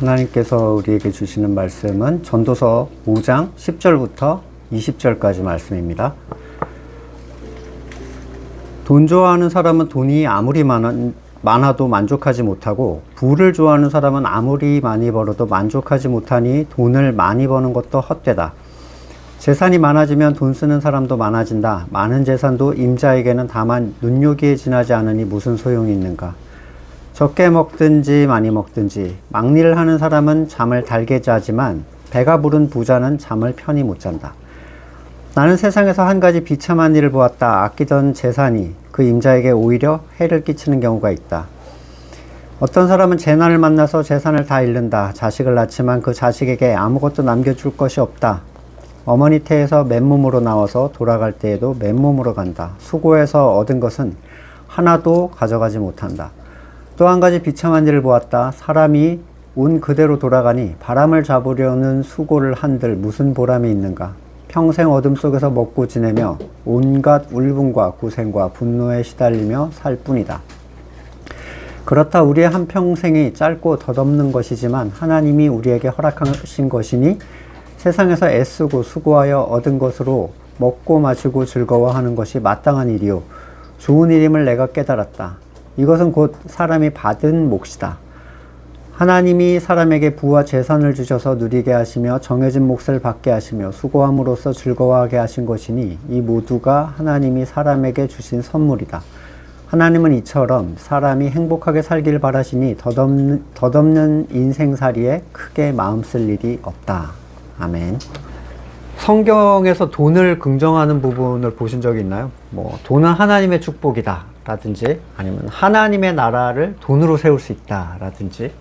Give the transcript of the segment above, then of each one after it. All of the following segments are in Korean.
하나님께서 우리에게 주시는 말씀은 전도서 5장 10절부터 20절까지 말씀입니다. 돈 좋아하는 사람은 돈이 아무리 많아도 만족하지 못하고, 부를 좋아하는 사람은 아무리 많이 벌어도 만족하지 못하니 돈을 많이 버는 것도 헛되다. 재산이 많아지면 돈 쓰는 사람도 많아진다. 많은 재산도 임자에게는 다만 눈요기에 지나지 않으니 무슨 소용이 있는가. 적게 먹든지 많이 먹든지 막리를 하는 사람은 잠을 달게 자지만 배가 부른 부자는 잠을 편히 못 잔다. 나는 세상에서 한 가지 비참한 일을 보았다. 아끼던 재산이 그 임자에게 오히려 해를 끼치는 경우가 있다. 어떤 사람은 재난을 만나서 재산을 다 잃는다. 자식을 낳지만 그 자식에게 아무것도 남겨줄 것이 없다. 어머니 태에서 맨몸으로 나와서 돌아갈 때에도 맨몸으로 간다. 수고해서 얻은 것은 하나도 가져가지 못한다. 또 한 가지 비참한 일을 보았다. 사람이 온 그대로 돌아가니 바람을 잡으려는 수고를 한들 무슨 보람이 있는가. 평생 어둠 속에서 먹고 지내며 온갖 울분과 고생과 분노에 시달리며 살 뿐이다. 그렇다 우리의 한평생이 짧고 덧없는 것이지만 하나님이 우리에게 허락하신 것이니 세상에서 애쓰고 수고하여 얻은 것으로 먹고 마시고 즐거워하는 것이 마땅한 일이요 좋은 일임을 내가 깨달았다. 이것은 곧 사람이 받은 몫이다. 하나님이 사람에게 부와 재산을 주셔서 누리게 하시며 정해진 몫을 받게 하시며 수고함으로써 즐거워하게 하신 것이니 이 모두가 하나님이 사람에게 주신 선물이다. 하나님은 이처럼 사람이 행복하게 살길 바라시니 덧없는 인생살이에 크게 마음 쓸 일이 없다. 아멘. 성경에서 돈을 긍정하는 부분을 보신 적이 있나요? 돈은 하나님의 축복이다 라든지, 아니면 하나님의 나라를 돈으로 세울 수 있다 라든지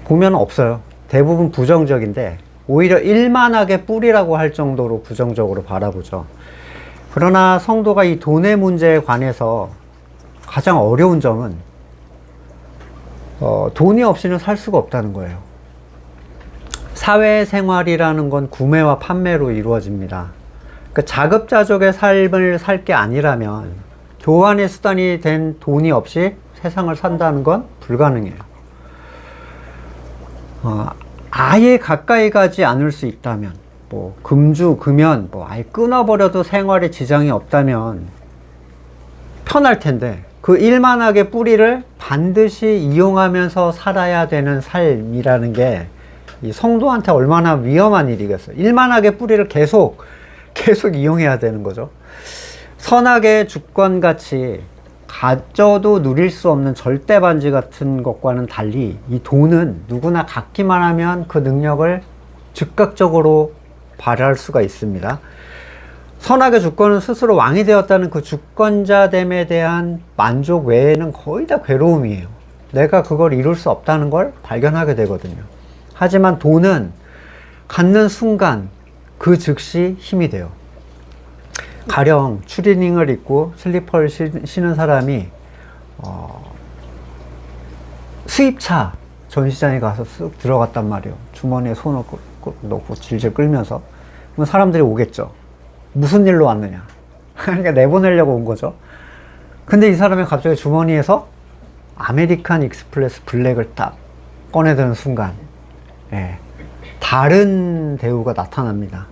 보면 없어요. 대부분 부정적인데 오히려 일만하게 뿌리라고 할 정도로 부정적으로 바라보죠. 그러나 성도가 이 돈의 문제에 관해서 가장 어려운 점은 돈이 없이는 살 수가 없다는 거예요. 사회생활이라는 건 구매와 판매로 이루어집니다. 그러니까 자급자족의 삶을 살 게 아니라면 교환의 수단이 된 돈이 없이 세상을 산다는 건 불가능해요. 아예 가까이 가지 않을 수 있다면, 금주, 금연, 아예 끊어버려도 생활에 지장이 없다면 편할 텐데, 그 일만하게 뿌리를 반드시 이용하면서 살아야 되는 삶이라는 게 이 성도한테 얼마나 위험한 일이겠어요. 일만하게 뿌리를 계속 이용해야 되는 거죠. 선악의 주권같이 가져도 누릴 수 없는 절대 반지 같은 것과는 달리 이 돈은 누구나 갖기만 하면 그 능력을 즉각적으로 발휘할 수가 있습니다. 선악의 주권은 스스로 왕이 되었다는 그 주권자됨에 대한 만족 외에는 거의 다 괴로움이에요. 내가 그걸 이룰 수 없다는 걸 발견하게 되거든요. 하지만 돈은 갖는 순간 그 즉시 힘이 돼요. 가령 추리닝을 입고 슬리퍼를 신은 사람이 수입차 전시장에 가서 쓱 들어갔단 말이에요. 주머니에 손을 넣고 질질 끌면서. 그럼 사람들이 오겠죠. 무슨 일로 왔느냐. 그러니까 내보내려고 온 거죠. 근데 이 사람이 갑자기 주머니에서 아메리칸 익스프레스 블랙을 딱 꺼내드는 순간 다른 대우가 나타납니다.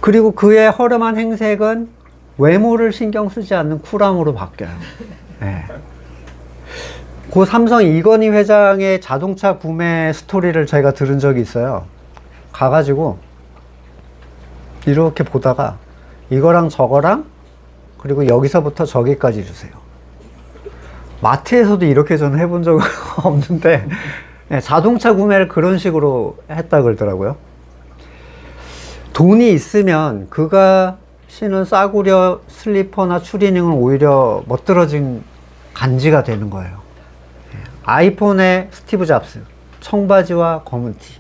그리고 그의 허름한 행색은 외모를 신경 쓰지 않는 쿨함으로 바뀌어요. 고 삼성 이건희 회장의 자동차 구매 스토리를 제가 들은 적이 있어요. 가가지고 이렇게 보다가 이거랑 저거랑 그리고 여기서부터 저기까지 주세요. 마트에서도 이렇게 저는 해본 적은 없는데 자동차 구매를 그런 식으로 했다 그러더라고요. 돈이 있으면 그가 신은 싸구려 슬리퍼나 추리닝은 오히려 멋들어진 간지가 되는 거예요. 아이폰의 스티브 잡스, 청바지와 검은 티.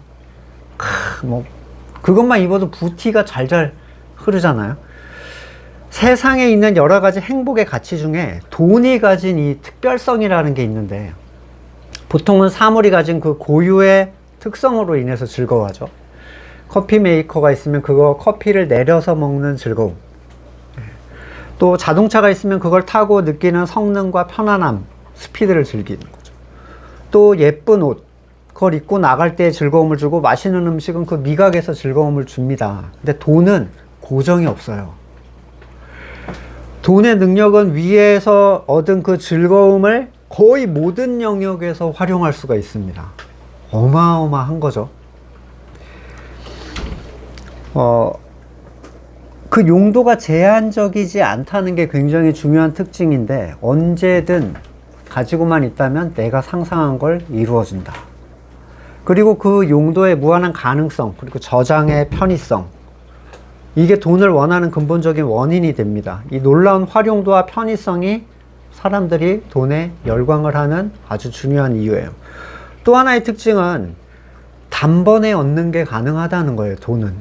그것만 입어도 부티가 잘잘 흐르잖아요. 세상에 있는 여러 가지 행복의 가치 중에 돈이 가진 이 특별성이라는 게 있는데, 보통은 사물이 가진 그 고유의 특성으로 인해서 즐거워하죠. 커피 메이커가 있으면 그거 커피를 내려서 먹는 즐거움. 또 자동차가 있으면 그걸 타고 느끼는 성능과 편안함, 스피드를 즐기는 거죠. 또 예쁜 옷, 그걸 입고 나갈 때 즐거움을 주고, 맛있는 음식은 그 미각에서 즐거움을 줍니다. 근데 돈은 고정이 없어요. 돈의 능력은 위에서 얻은 그 즐거움을 거의 모든 영역에서 활용할 수가 있습니다. 어마어마한 거죠. 그 용도가 제한적이지 않다는 게 굉장히 중요한 특징인데, 언제든 가지고만 있다면 내가 상상한 걸 이루어준다. 그리고 그 용도의 무한한 가능성, 그리고 저장의 편의성, 이게 돈을 원하는 근본적인 원인이 됩니다. 이 놀라운 활용도와 편의성이 사람들이 돈에 열광을 하는 아주 중요한 이유예요. 또 하나의 특징은 단번에 얻는 게 가능하다는 거예요. 돈은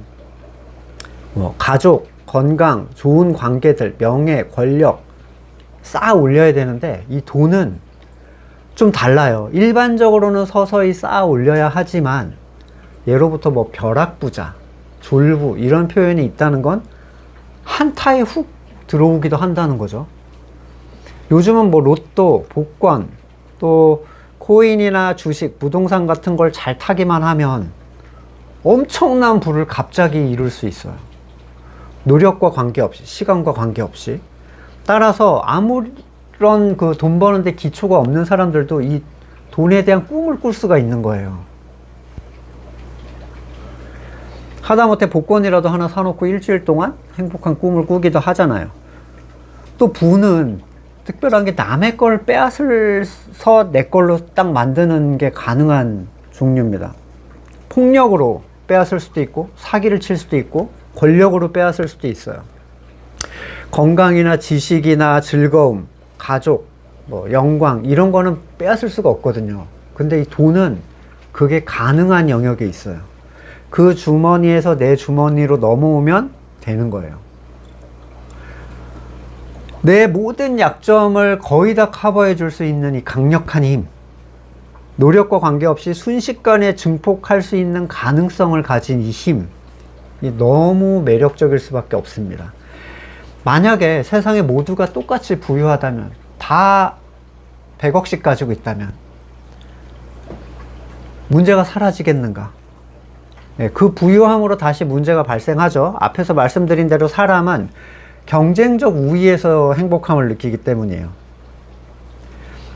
가족, 건강, 좋은 관계들, 명예, 권력 쌓아 올려야 되는데, 이 돈은 좀 달라요. 일반적으로는 서서히 쌓아 올려야 하지만, 예로부터 뭐 벼락부자, 졸부 이런 표현이 있다는 건 한타에 훅 들어오기도 한다는 거죠. 요즘은 뭐 로또, 복권, 또 코인이나 주식, 부동산 같은 걸 잘 타기만 하면 엄청난 부를 갑자기 이룰 수 있어요. 노력과 관계없이, 시간과 관계없이. 따라서 아무런 그 돈 버는데 기초가 없는 사람들도 이 돈에 대한 꿈을 꿀 수가 있는 거예요. 하다못해 복권이라도 하나 사놓고 일주일 동안 행복한 꿈을 꾸기도 하잖아요. 또 부는 특별한 게 남의 걸 빼앗아서 내 걸로 딱 만드는 게 가능한 종류입니다. 폭력으로 빼앗을 수도 있고, 사기를 칠 수도 있고, 권력으로 빼앗을 수도 있어요. 건강이나 지식이나 즐거움, 가족, 뭐 영광 이런 거는 빼앗을 수가 없거든요. 근데 이 돈은 그게 가능한 영역에 있어요. 그 주머니에서 내 주머니로 넘어오면 되는 거예요. 내 모든 약점을 거의 다 커버해 줄 수 있는 이 강력한 힘, 노력과 관계없이 순식간에 증폭할 수 있는 가능성을 가진 이 힘, 너무 매력적일 수밖에 없습니다. 만약에 세상에 모두가 똑같이 부유하다면, 다 100억씩 가지고 있다면 문제가 사라지겠는가? 그 부유함으로 다시 문제가 발생하죠. 앞에서 말씀드린 대로 사람은 경쟁적 우위에서 행복함을 느끼기 때문이에요.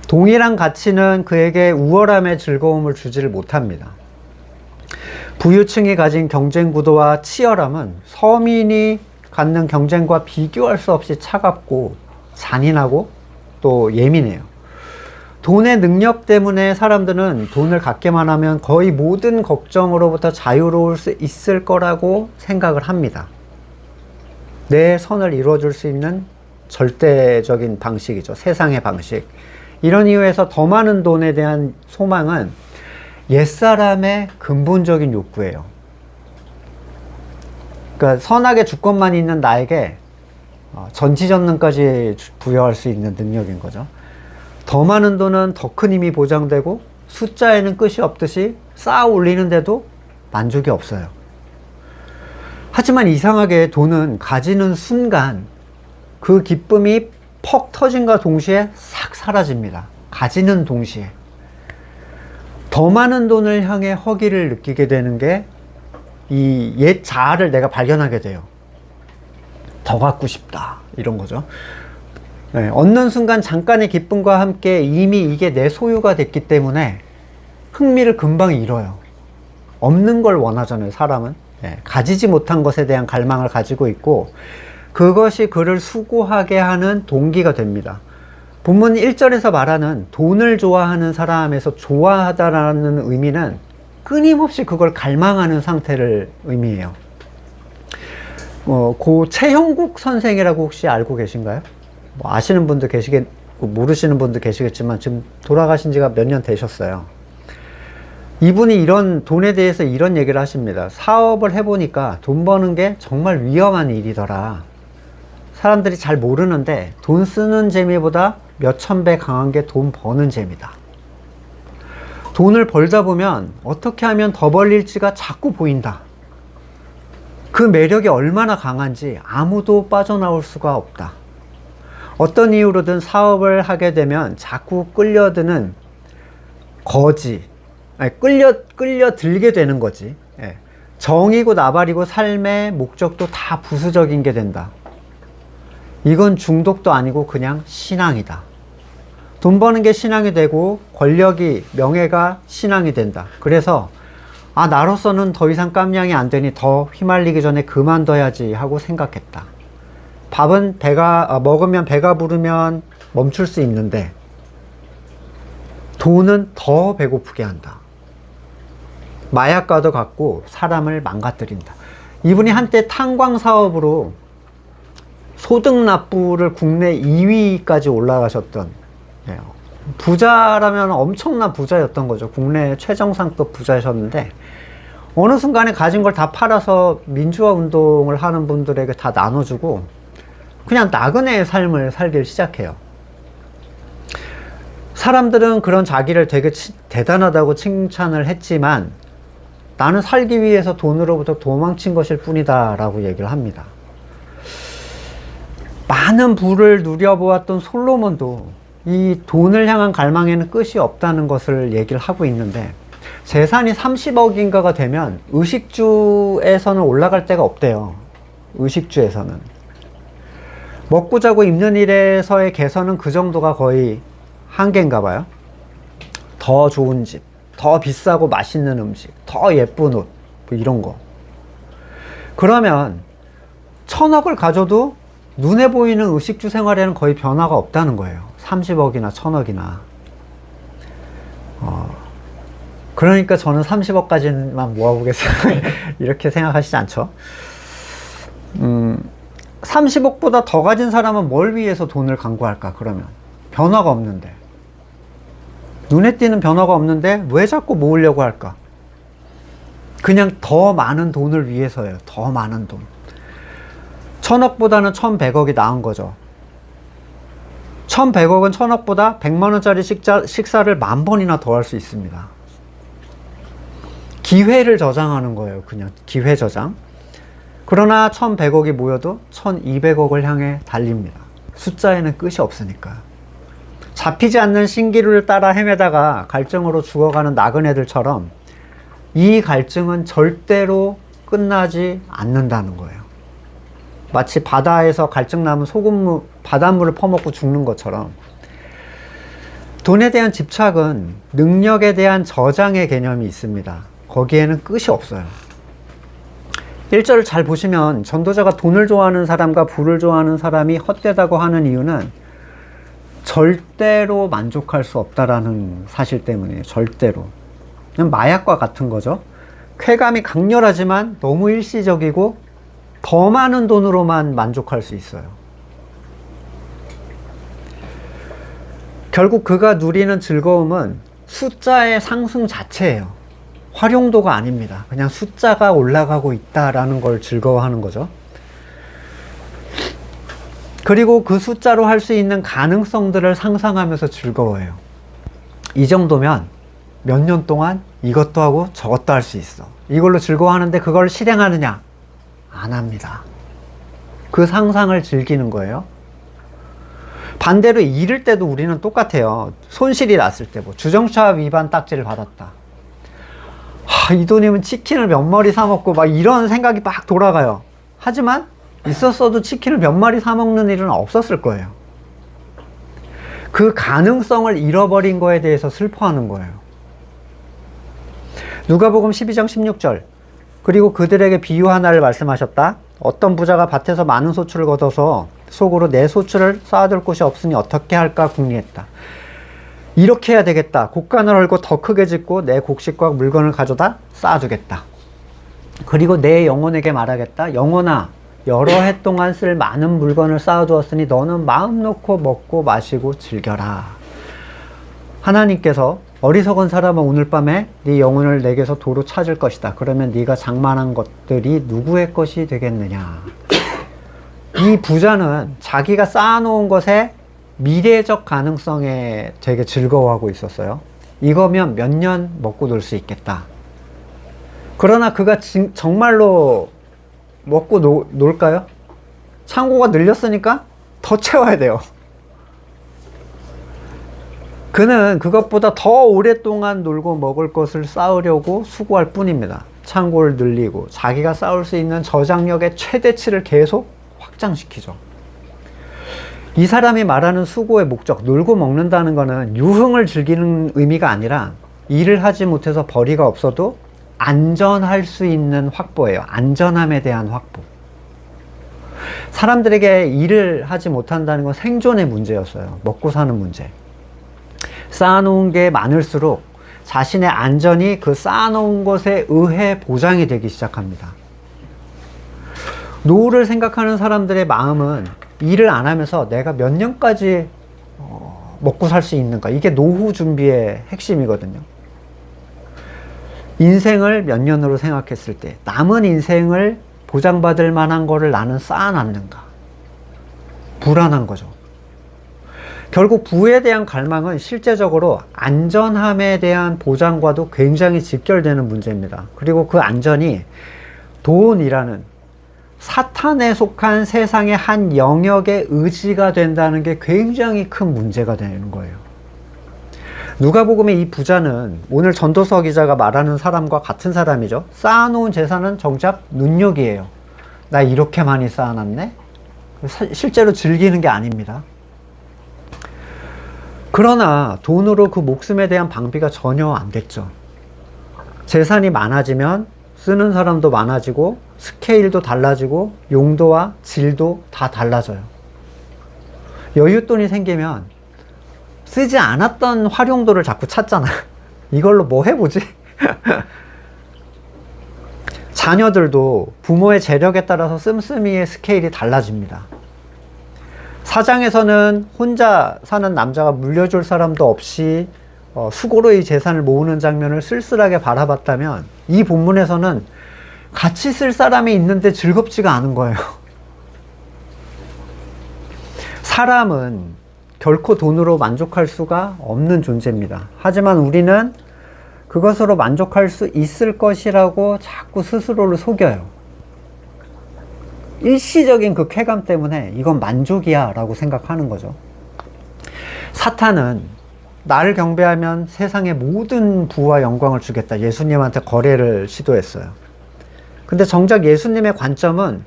동일한 가치는 그에게 우월함의 즐거움을 주지를 못합니다. 부유층이 가진 경쟁 구도와 치열함은 서민이 갖는 경쟁과 비교할 수 없이 차갑고 잔인하고 또 예민해요. 돈의 능력 때문에 사람들은 돈을 갖게만 하면 거의 모든 걱정으로부터 자유로울 수 있을 거라고 생각을 합니다. 내 선을 이루어줄 수 있는 절대적인 방식이죠. 세상의 방식. 이런 이유에서 더 많은 돈에 대한 소망은 옛사람의 근본적인 욕구예요. 그러니까 선악의 주권만 있는 나에게 전지전능까지 부여할 수 있는 능력인 거죠. 더 많은 돈은 더 큰 힘이 보장되고, 숫자에는 끝이 없듯이 쌓아 올리는데도 만족이 없어요. 하지만 이상하게 돈은 가지는 순간 그 기쁨이 퍽 터진과 동시에 싹 사라집니다. 가지는 동시에. 더 많은 돈을 향해 허기를 느끼게 되는 게 이 옛 자아를 내가 발견하게 돼요. 더 갖고 싶다, 이런 거죠. 네, 얻는 순간 잠깐의 기쁨과 함께 이미 이게 내 소유가 됐기 때문에 흥미를 금방 잃어요. 없는 걸 원하잖아요, 사람은. 네, 가지지 못한 것에 대한 갈망을 가지고 있고, 그것이 그를 수고하게 하는 동기가 됩니다. 본문 1절에서 말하는 돈을 좋아하는 사람에서 좋아하다라는 의미는 끊임없이 그걸 갈망하는 상태를 의미해요. 고 최형국 선생이라고 혹시 알고 계신가요? 뭐 아시는 분도 계시겠고 모르시는 분도 계시겠지만 지금 돌아가신 지가 몇 년 되셨어요. 이분이 이런 돈에 대해서 이런 얘기를 하십니다. 사업을 해보니까 돈 버는 게 정말 위험한 일이더라. 사람들이 잘 모르는데 돈 쓰는 재미보다 몇천 배 강한 게 돈 버는 재미다. 돈을 벌다 보면 어떻게 하면 더 벌릴지가 자꾸 보인다. 그 매력이 얼마나 강한지 아무도 빠져나올 수가 없다. 어떤 이유로든 사업을 하게 되면 자꾸 끌려드는 거지, 아니, 끌려 들게 되는 거지. 예. 정이고 나발이고 삶의 목적도 다 부수적인 게 된다. 이건 중독도 아니고 그냥 신앙이다. 돈 버는 게 신앙이 되고 권력이, 명예가 신앙이 된다. 그래서 나로서는 더 이상 깜냥이 안 되니 더 휘말리기 전에 그만둬야지 하고 생각했다. 밥은 먹으면 배가 부르면 멈출 수 있는데 돈은 더 배고프게 한다. 마약과도 같고 사람을 망가뜨린다. 이분이 한때 탄광 사업으로 소득 납부를 국내 2위까지 올라가셨던, 부자라면 엄청난 부자였던 거죠. 국내 최정상급 부자셨는데 어느 순간에 가진 걸 다 팔아서 민주화 운동을 하는 분들에게 다 나눠주고 그냥 나그네의 삶을 살기 시작해요. 사람들은 그런 자기를 되게 대단하다고 칭찬을 했지만 나는 살기 위해서 돈으로부터 도망친 것일 뿐이다 라고 얘기를 합니다. 많은 부를 누려보았던 솔로몬도 이 돈을 향한 갈망에는 끝이 없다는 것을 얘기를 하고 있는데, 재산이 30억인가가 되면 의식주에서는 올라갈 데가 없대요. 의식주에서는. 먹고 자고 입는 일에서의 개선은 그 정도가 거의 한계인가 봐요. 더 좋은 집, 더 비싸고 맛있는 음식, 더 예쁜 옷, 뭐 이런 거. 그러면 1000억을 가져도 눈에 보이는 의식주 생활에는 거의 변화가 없다는 거예요. 30억이나 1000억이나. 그러니까 저는 30억까지만 모아보겠어요. 이렇게 생각하시지 않죠? 30억보다 더 가진 사람은 뭘 위해서 돈을 강구할까, 그러면? 변화가 없는데. 눈에 띄는 변화가 없는데 왜 자꾸 모으려고 할까? 그냥 더 많은 돈을 위해서예요. 더 많은 돈. 1000억보다는 1100억이 나은 거죠. 1100억은 1000억보다 100만원짜리 식사를 10,000번이나 더 할 수 있습니다. 기회를 저장하는 거예요. 그냥 기회 저장. 그러나 1100억이 모여도 1200억을 향해 달립니다. 숫자에는 끝이 없으니까. 잡히지 않는 신기루를 따라 헤매다가 갈증으로 죽어가는 나그네들처럼 이 갈증은 절대로 끝나지 않는다는 거예요. 마치 바다에서 갈증 나면 바닷물을 퍼먹고 죽는 것처럼 돈에 대한 집착은 능력에 대한 저장의 개념이 있습니다. 거기에는 끝이 없어요. 1절을 잘 보시면 전도자가 돈을 좋아하는 사람과 부를 좋아하는 사람이 헛되다고 하는 이유는 절대로 만족할 수 없다라는 사실 때문이에요. 절대로. 그냥 마약과 같은 거죠. 쾌감이 강렬하지만 너무 일시적이고 더 많은 돈으로만 만족할 수 있어요. 결국 그가 누리는 즐거움은 숫자의 상승 자체예요. 활용도가 아닙니다. 그냥 숫자가 올라가고 있다라는 걸 즐거워하는 거죠. 그리고 그 숫자로 할 수 있는 가능성들을 상상하면서 즐거워해요. 이 정도면 몇 년 동안 이것도 하고 저것도 할 수 있어. 이걸로 즐거워하는데 그걸 실행하느냐? 안 합니다. 그 상상을 즐기는 거예요. 반대로 잃을 때도 우리는 똑같아요. 손실이 났을 때, 주정차 위반 딱지를 받았다. 이 돈이면 치킨을 몇 마리 사 먹고 막 이런 생각이 막 돌아가요. 하지만 있었어도 치킨을 몇 마리 사 먹는 일은 없었을 거예요. 그 가능성을 잃어버린 거에 대해서 슬퍼하는 거예요. 누가복음 12장 16절. 그리고 그들에게 비유 하나를 말씀하셨다. 어떤 부자가 밭에서 많은 소출을 거둬서 속으로 내 소출을 쌓아둘 곳이 없으니 어떻게 할까 궁리했다. 이렇게 해야 되겠다. 곡간을 헐고 더 크게 짓고 내 곡식과 물건을 가져다 쌓아두겠다. 그리고 내 영혼에게 말하겠다. 영혼아, 여러 해 동안 쓸 많은 물건을 쌓아두었으니 너는 마음 놓고 먹고 마시고 즐겨라. 하나님께서 어리석은 사람은 오늘 밤에 네 영혼을 내게서 도로 찾을 것이다. 그러면 네가 장만한 것들이 누구의 것이 되겠느냐. 이 부자는 자기가 쌓아놓은 것에 미래적 가능성에 되게 즐거워하고 있었어요. 이거면 몇 년 먹고 놀 수 있겠다. 그러나 그가 정말로 먹고 놀까요? 창고가 늘렸으니까 더 채워야 돼요. 그는 그것보다 더 오랫동안 놀고 먹을 것을 쌓으려고 수고할 뿐입니다. 창고를 늘리고 자기가 쌓을 수 있는 저장력의 최대치를 계속 확장시키죠. 이 사람이 말하는 수고의 목적, 놀고 먹는다는 것은 유흥을 즐기는 의미가 아니라 일을 하지 못해서 벌이가 없어도 안전할 수 있는 확보예요. 안전함에 대한 확보. 사람들에게 일을 하지 못한다는 건 생존의 문제였어요. 먹고 사는 문제. 쌓아놓은 게 많을수록 자신의 안전이 그 쌓아놓은 것에 의해 보장이 되기 시작합니다. 노후를 생각하는 사람들의 마음은 일을 안 하면서 내가 몇 년까지 먹고 살 수 있는가, 이게 노후 준비의 핵심이거든요. 인생을 몇 년으로 생각했을 때 남은 인생을 보장받을 만한 거를 나는 쌓아놨는가, 불안한 거죠. 결국 부에 대한 갈망은 실제적으로 안전함에 대한 보장과도 굉장히 직결되는 문제입니다. 그리고 그 안전이 돈이라는 사탄에 속한 세상의 한 영역의 의지가 된다는 게 굉장히 큰 문제가 되는 거예요. 누가복음의 이 부자는 오늘 전도서 기자가 말하는 사람과 같은 사람이죠. 쌓아놓은 재산은 정작 눈욕이에요. 나 이렇게 많이 쌓아놨네? 실제로 즐기는 게 아닙니다. 그러나 돈으로 그 목숨에 대한 방비가 전혀 안 됐죠. 재산이 많아지면 쓰는 사람도 많아지고 스케일도 달라지고 용도와 질도 다 달라져요. 여윳돈이 생기면 쓰지 않았던 활용도를 자꾸 찾잖아. 이걸로 뭐 해보지? 자녀들도 부모의 재력에 따라서 씀씀이의 스케일이 달라집니다. 사장에서는 혼자 사는 남자가 물려줄 사람도 없이 수고로 이 재산을 모으는 장면을 쓸쓸하게 바라봤다면, 이 본문에서는 같이 쓸 사람이 있는데 즐겁지가 않은 거예요. 사람은 결코 돈으로 만족할 수가 없는 존재입니다. 하지만 우리는 그것으로 만족할 수 있을 것이라고 자꾸 스스로를 속여요. 일시적인 그 쾌감 때문에 이건 만족이야 라고 생각하는 거죠. 사탄은 나를 경배하면 세상의 모든 부와 영광을 주겠다, 예수님한테 거래를 시도했어요. 근데 정작 예수님의 관점은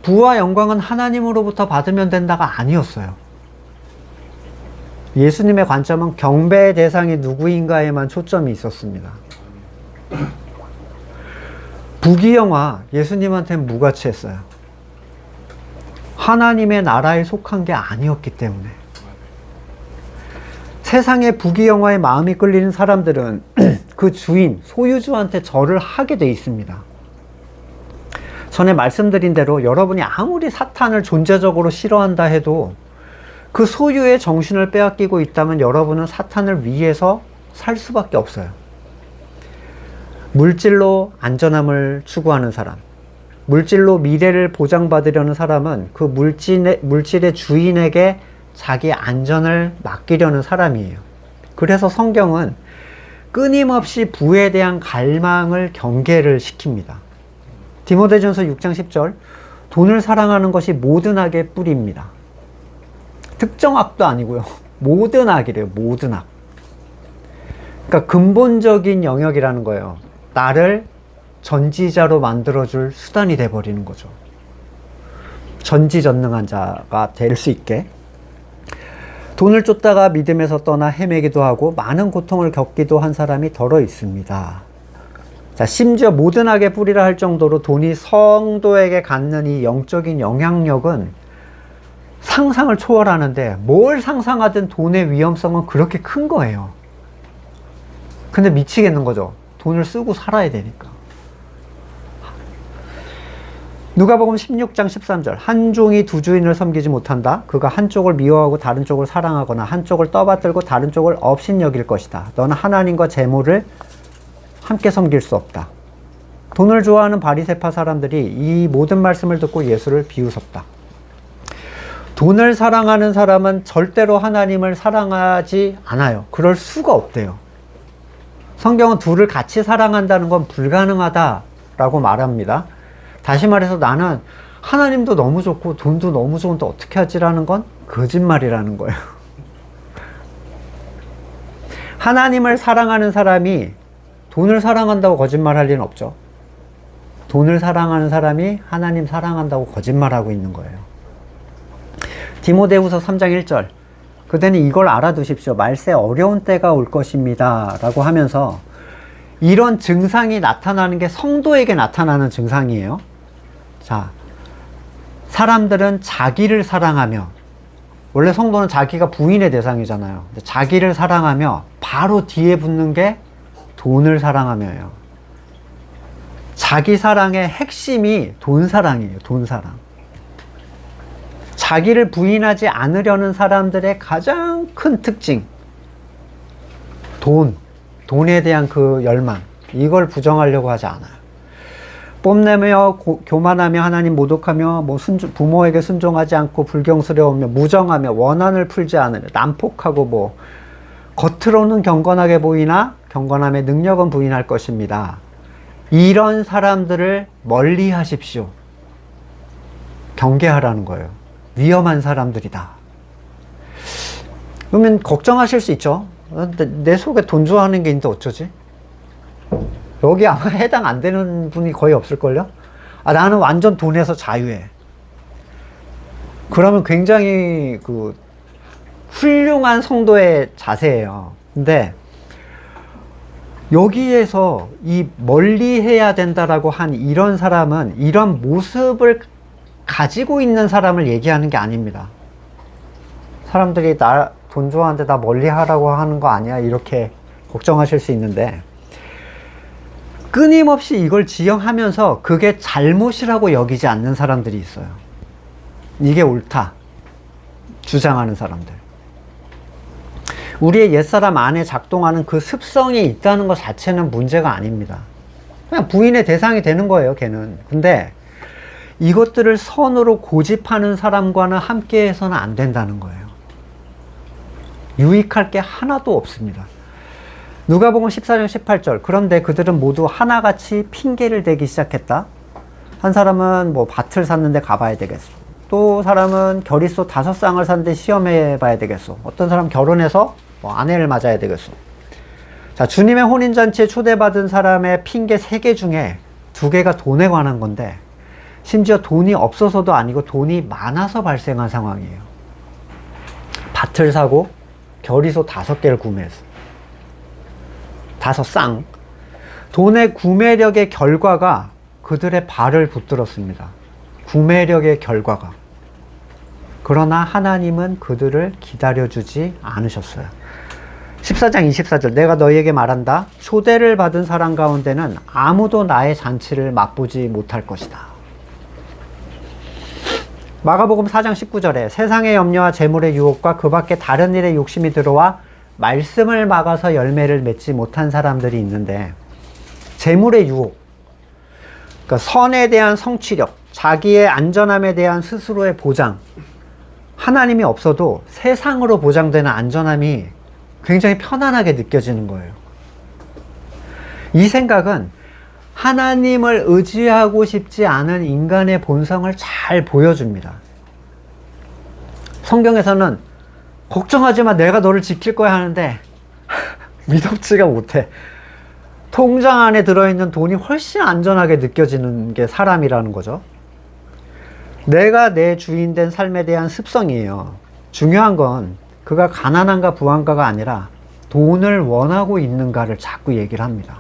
부와 영광은 하나님으로부터 받으면 된다가 아니었어요. 예수님의 관점은 경배의 대상이 누구인가에만 초점이 있었습니다. 부귀영화, 예수님한테는 무가치했어요. 하나님의 나라에 속한 게 아니었기 때문에. 세상의 부귀영화에 마음이 끌리는 사람들은 그 주인, 소유주한테 절을 하게 돼 있습니다. 전에 말씀드린 대로 여러분이 아무리 사탄을 존재적으로 싫어한다 해도 그 소유의 정신을 빼앗기고 있다면 여러분은 사탄을 위해서 살 수밖에 없어요. 물질로 안전함을 추구하는 사람, 물질로 미래를 보장받으려는 사람은 그 물질의 주인에게 자기 안전을 맡기려는 사람이에요. 그래서 성경은 끊임없이 부에 대한 갈망을 경계를 시킵니다. 디모데전서 6장 10절, 돈을 사랑하는 것이 모든 악의 뿌리입니다. 특정 악도 아니고요. 모든 악이래요. 모든 악. 그러니까 근본적인 영역이라는 거예요. 나를 전지자로 만들어줄 수단이 돼버리는 거죠. 전지전능한 자가 될 수 있게. 돈을 쫓다가 믿음에서 떠나 헤매기도 하고 많은 고통을 겪기도 한 사람이 더러 있습니다. 자, 심지어 모든 악의 뿌리라 할 정도로 돈이 성도에게 갖는 이 영적인 영향력은 상상을 초월하는데, 뭘 상상하든 돈의 위험성은 그렇게 큰 거예요. 근데 미치겠는 거죠. 돈을 쓰고 살아야 되니까. 누가복음 16장 13절, 한 종이 두 주인을 섬기지 못한다. 그가 한쪽을 미워하고 다른 쪽을 사랑하거나 한쪽을 떠받들고 다른 쪽을 업신여길 것이다. 너는 하나님과 재물을 함께 섬길 수 없다. 돈을 좋아하는 바리새파 사람들이 이 모든 말씀을 듣고 예수를 비웃었다. 돈을 사랑하는 사람은 절대로 하나님을 사랑하지 않아요. 그럴 수가 없대요. 성경은 둘을 같이 사랑한다는 건 불가능하다라고 말합니다. 다시 말해서 나는 하나님도 너무 좋고 돈도 너무 좋은데 어떻게 하지라는 건 거짓말이라는 거예요. 하나님을 사랑하는 사람이 돈을 사랑한다고 거짓말할 리는 없죠. 돈을 사랑하는 사람이 하나님 사랑한다고 거짓말하고 있는 거예요. 디모데후서 3장 1절, 그대는 이걸 알아두십시오. 말세 어려운 때가 올 것입니다 라고 하면서, 이런 증상이 나타나는 게 성도에게 나타나는 증상이에요. 자, 사람들은 자기를 사랑하며, 원래 성도는 자기가 부인의 대상이잖아요. 근데 자기를 사랑하며 바로 뒤에 붙는 게 돈을 사랑하며예요. 자기 사랑의 핵심이 돈 사랑이에요. 돈 사랑. 자기를 부인하지 않으려는 사람들의 가장 큰 특징, 돈에 대한 그 열망, 이걸 부정하려고 하지 않아요. 뽐내며 교만하며 하나님 모독하며 부모에게 순종하지 않고 불경스러우며 무정하며 원한을 풀지 않으며 난폭하고 겉으로는 경건하게 보이나 경건함의 능력은 부인할 것입니다. 이런 사람들을 멀리 하십시오. 경계하라는 거예요. 위험한 사람들이다. 그러면 걱정하실 수 있죠. 내 속에 돈 좋아하는 게 있는데 어쩌지? 여기 아마 해당 안 되는 분이 거의 없을걸요? 나는 완전 돈에서 자유해. 그러면 굉장히 훌륭한 성도의 자세예요. 근데 여기에서 이 멀리 해야 된다라고 한 이런 사람은 이런 모습을 가지고 있는 사람을 얘기하는 게 아닙니다. 사람들이 나 돈 좋아하는데 나 멀리 하라고 하는 거 아니야? 이렇게 걱정하실 수 있는데, 끊임없이 이걸 지형하면서 그게 잘못이라고 여기지 않는 사람들이 있어요. 이게 옳다 주장하는 사람들. 우리의 옛사람 안에 작동하는 그 습성이 있다는 것 자체는 문제가 아닙니다. 그냥 부인의 대상이 되는 거예요, 걔는. 근데 이것들을 선으로 고집하는 사람과는 함께 해서는 안 된다는 거예요. 유익할 게 하나도 없습니다. 누가복음 14장 18절, 그런데 그들은 모두 하나같이 핑계를 대기 시작했다. 한 사람은 밭을 샀는데 가봐야 되겠어. 또 사람은 겨릿소 5쌍을 샀는데 시험해 봐야 되겠어. 어떤 사람 결혼해서 아내를 맞아야 되겠어. 자, 주님의 혼인잔치에 초대받은 사람의 핑계 3개 중에 2개가 돈에 관한 건데, 심지어 돈이 없어서도 아니고 돈이 많아서 발생한 상황이에요. 밭을 사고 겨릿소 5개를 구매했어요. 5쌍. 돈의 구매력의 결과가 그들의 발을 붙들었습니다. 구매력의 결과가. 그러나 하나님은 그들을 기다려주지 않으셨어요. 14장 24절, 내가 너희에게 말한다. 초대를 받은 사람 가운데는 아무도 나의 잔치를 맛보지 못할 것이다. 마가복음 4장 19절에 세상의 염려와 재물의 유혹과 그 밖에 다른 일에 욕심이 들어와 말씀을 막아서 열매를 맺지 못한 사람들이 있는데, 재물의 유혹, 그러니까 선에 대한 성취력, 자기의 안전함에 대한 스스로의 보장, 하나님이 없어도 세상으로 보장되는 안전함이 굉장히 편안하게 느껴지는 거예요. 이 생각은 하나님을 의지하고 싶지 않은 인간의 본성을 잘 보여줍니다. 성경에서는 걱정하지 마, 내가 너를 지킬 거야 하는데 믿음지가 못해. 통장 안에 들어있는 돈이 훨씬 안전하게 느껴지는 게 사람이라는 거죠. 내가 내 주인 된 삶에 대한 습성이에요. 중요한 건 그가 가난한가 부한가가 아니라 돈을 원하고 있는가를 자꾸 얘기를 합니다.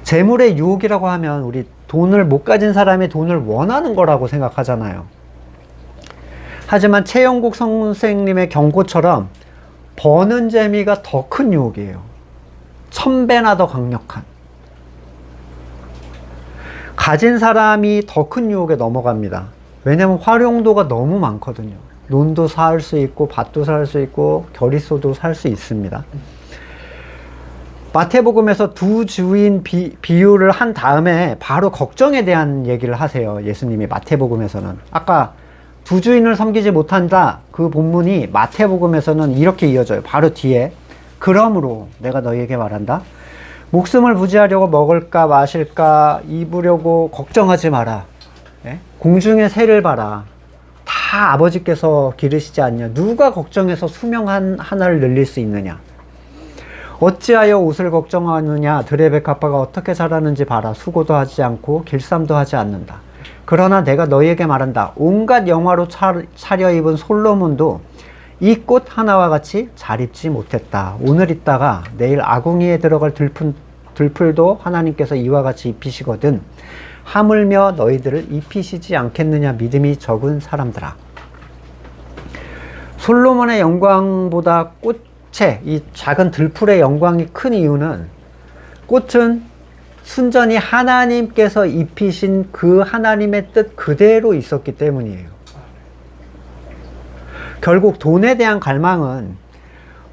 재물의 유혹이라고 하면 우리 돈을 못 가진 사람이 돈을 원하는 거라고 생각하잖아요. 하지만 최영국 선생님의 경고처럼 버는 재미가 더 큰 유혹이에요. 1000배나 더 강력한. 가진 사람이 더 큰 유혹에 넘어갑니다. 왜냐하면 활용도가 너무 많거든요. 논도 살 수 있고 밭도 살 수 있고 겨릿소도 살 수 있습니다. 마태복음에서 두 주인 비유를 한 다음에 바로 걱정에 대한 얘기를 하세요. 예수님이 마태복음에서는. 아까 두 주인을 섬기지 못한다, 그 본문이 마태복음에서는 이렇게 이어져요. 바로 뒤에. 그러므로 내가 너희에게 말한다. 목숨을 부지하려고 먹을까 마실까 입으려고 걱정하지 마라. 예? 공중의 새를 봐라. 다 아버지께서 기르시지 않냐. 누가 걱정해서 수명 하나를 늘릴 수 있느냐. 어찌하여 옷을 걱정하느냐. 들의 백합화가 어떻게 자라는지 봐라. 수고도 하지 않고 길쌈도 하지 않는다. 그러나 내가 너희에게 말한다. 온갖 영화로 차려입은 솔로몬도 이 꽃 하나와 같이 잘 입지 못했다. 오늘 있다가 내일 아궁이에 들어갈 들풀도 하나님께서 이와 같이 입히시거든. 하물며 너희들을 입히시지 않겠느냐. 믿음이 적은 사람들아. 솔로몬의 영광보다 꽃의 이 작은 들풀의 영광이 큰 이유는, 꽃은 순전히 하나님께서 입히신 그 하나님의 뜻 그대로 있었기 때문이에요. 결국 돈에 대한 갈망은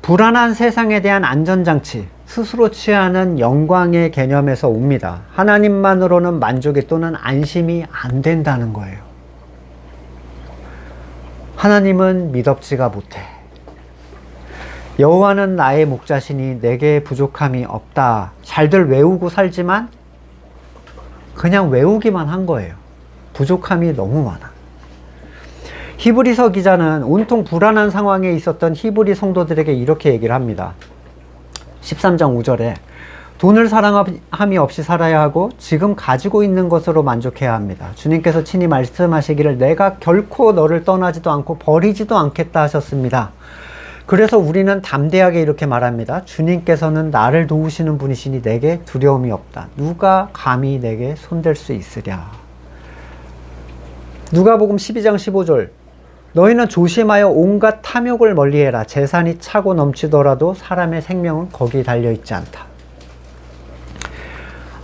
불안한 세상에 대한 안전장치, 스스로 취하는 영광의 개념에서 옵니다. 하나님만으로는 만족이 또는 안심이 안 된다는 거예요. 하나님은 미덥지가 못해. 여호와는 나의 목자시니 내게 부족함이 없다. 잘들 외우고 살지만 그냥 외우기만 한 거예요. 부족함이 너무 많아. 히브리서 기자는 온통 불안한 상황에 있었던 히브리 성도들에게 이렇게 얘기를 합니다. 13장 5절에 돈을 사랑함이 없이 살아야 하고 지금 가지고 있는 것으로 만족해야 합니다. 주님께서 친히 말씀하시기를 내가 결코 너를 떠나지도 않고 버리지도 않겠다 하셨습니다. 그래서 우리는 담대하게 이렇게 말합니다. 주님께서는 나를 도우시는 분이시니 내게 두려움이 없다. 누가 감히 내게 손댈 수 있으랴. 누가복음 12장 15절 너희는 조심하여 온갖 탐욕을 멀리해라. 재산이 차고 넘치더라도 사람의 생명은 거기에 달려있지 않다.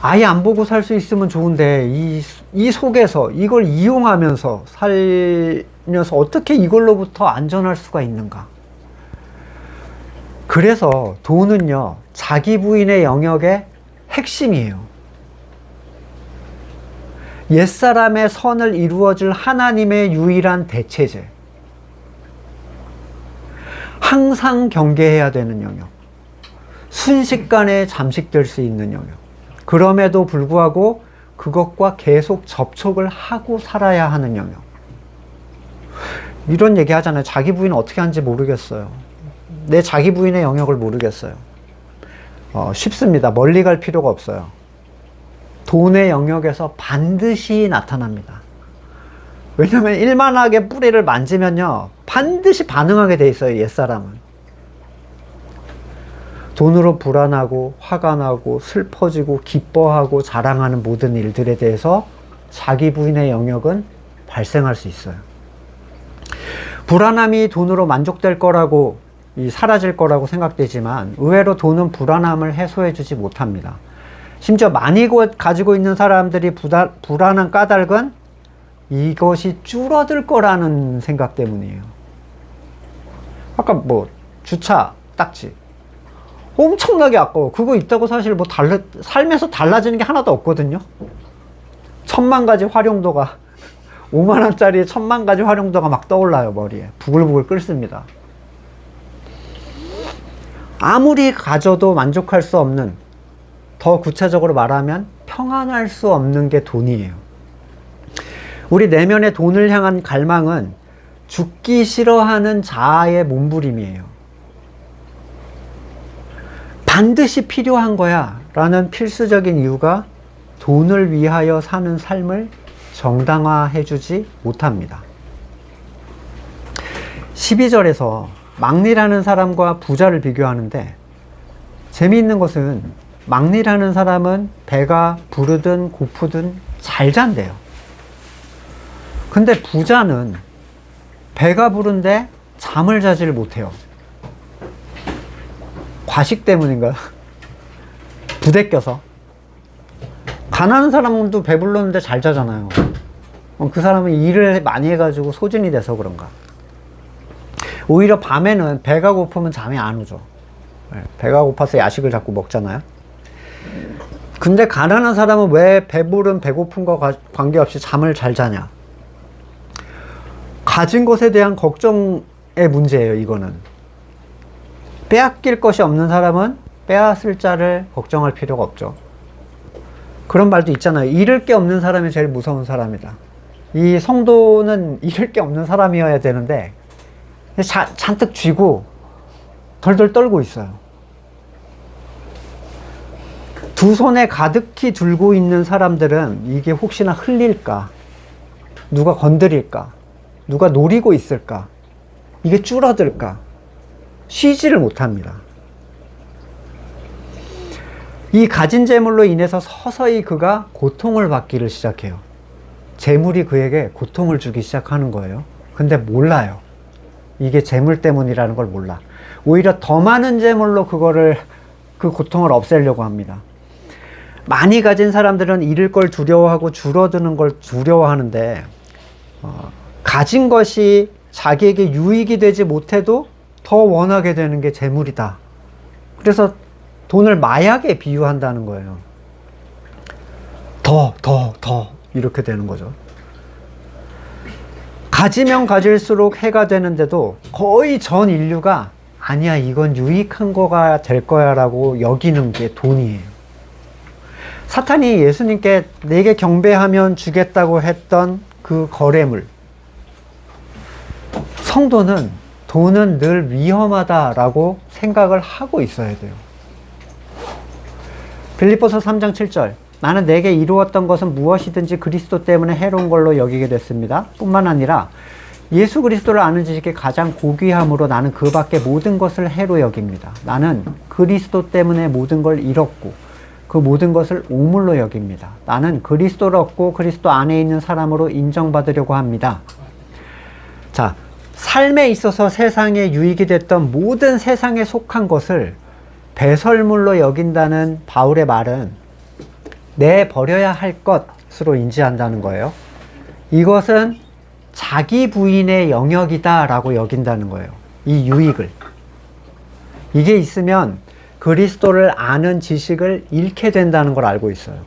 아예 안 보고 살 수 있으면 좋은데 이 속에서 이걸 이용하면서 살면서 어떻게 이걸로부터 안전할 수가 있는가. 그래서 돈은요, 자기 부인의 영역의 핵심이에요. 옛사람의 선을 이루어줄 하나님의 유일한 대체제. 항상 경계해야 되는 영역. 순식간에 잠식될 수 있는 영역. 그럼에도 불구하고 그것과 계속 접촉을 하고 살아야 하는 영역. 이런 얘기 하잖아요. 자기 부인은 어떻게 하는지 모르겠어요. 내 자기 부인의 영역을 모르겠어요. 쉽습니다. 멀리 갈 필요가 없어요. 돈의 영역에서 반드시 나타납니다. 왜냐면 일만하게 뿌리를 만지면요, 반드시 반응하게 돼 있어요. 옛사람은. 돈으로 불안하고 화가 나고 슬퍼지고 기뻐하고 자랑하는 모든 일들에 대해서 자기 부인의 영역은 발생할 수 있어요. 불안함이 돈으로 만족될 거라고, 사라질 거라고 생각되지만 의외로 돈은 불안함을 해소해 주지 못합니다. 심지어 많이 가지고 있는 사람들이 불안한 까닭은 이것이 줄어들 거라는 생각 때문이에요. 아까 주차 딱지 엄청나게 아까워. 그거 있다고 사실 삶에서 달라지는 게 하나도 없거든요. 1000만 가지 활용도가 5만원짜리 1000만 가지 활용도가 막 떠올라요. 머리에 부글부글 끓습니다. 아무리 가져도 만족할 수 없는, 더 구체적으로 말하면 평안할 수 없는 게 돈이에요. 우리 내면의 돈을 향한 갈망은 죽기 싫어하는 자아의 몸부림이에요. 반드시 필요한 거야 라는 필수적인 이유가 돈을 위하여 사는 삶을 정당화해주지 못합니다. 12절에서 막리라는 사람과 부자를 비교하는데, 재미있는 것은 막리라는 사람은 배가 부르든 고프든 잘 잔대요. 근데 부자는 배가 부른데 잠을 자지를 못해요. 과식 때문인가요? 부대껴서. 가난한 사람도 배불렀는데 잘 자잖아요. 그 사람은 일을 많이 해가지고 소진이 돼서 그런가. 오히려 밤에는 배가 고프면 잠이 안 오죠. 배가 고파서 야식을 자꾸 먹잖아요. 근데 가난한 사람은 왜 배부른 배고픔과 관계없이 잠을 잘 자냐. 가진 것에 대한 걱정의 문제예요. 이거는 빼앗길 것이 없는 사람은 빼앗을 자를 걱정할 필요가 없죠. 그런 말도 있잖아요. 잃을 게 없는 사람이 제일 무서운 사람이다. 이 성도는 잃을 게 없는 사람이어야 되는데 잔뜩 쥐고 덜덜 떨고 있어요. 두 손에 가득히 들고 있는 사람들은 이게 혹시나 흘릴까? 누가 건드릴까? 누가 노리고 있을까? 이게 줄어들까? 쉬지를 못합니다. 이 가진 재물로 인해서 서서히 그가 고통을 받기를 시작해요. 재물이 그에게 고통을 주기 시작하는 거예요. 근데 몰라요. 이게 재물 때문이라는 걸 몰라. 오히려 더 많은 재물로 그 고통을 없애려고 합니다. 많이 가진 사람들은 잃을 걸 두려워하고 줄어드는 걸 두려워하는데, 가진 것이 자기에게 유익이 되지 못해도 더 원하게 되는 게 재물이다. 그래서 돈을 마약에 비유한다는 거예요. 더 이렇게 되는 거죠. 가지면 가질수록 해가 되는데도 거의 전 인류가 아니야, 이건 유익한 거가 될 거야 라고 여기는 게 돈이에요. 사탄이 예수님께 내게 경배하면 주겠다고 했던 그 거래물, 성도는 돈은 늘 위험하다라고 생각을 하고 있어야 돼요. 빌립보서 3장 7절, 나는 내게 이루었던 것은 무엇이든지 그리스도 때문에 해로운 걸로 여기게 됐습니다. 뿐만 아니라 예수 그리스도를 아는 지식이 가장 고귀함으로 나는 그 밖에 모든 것을 해로 여깁니다. 나는 그리스도 때문에 모든 걸 잃었고 그 모든 것을 오물로 여깁니다. 나는 그리스도를 얻고 그리스도 안에 있는 사람으로 인정받으려고 합니다. 자, 삶에 있어서 세상에 유익이 됐던 모든 세상에 속한 것을 배설물로 여긴다는 바울의 말은 내버려야 할 것으로 인지한다는 거예요. 이것은 자기 부인의 영역이다 라고 여긴다는 거예요. 이 유익을. 이게 있으면 그리스도를 아는 지식을 잃게 된다는 걸 알고 있어요.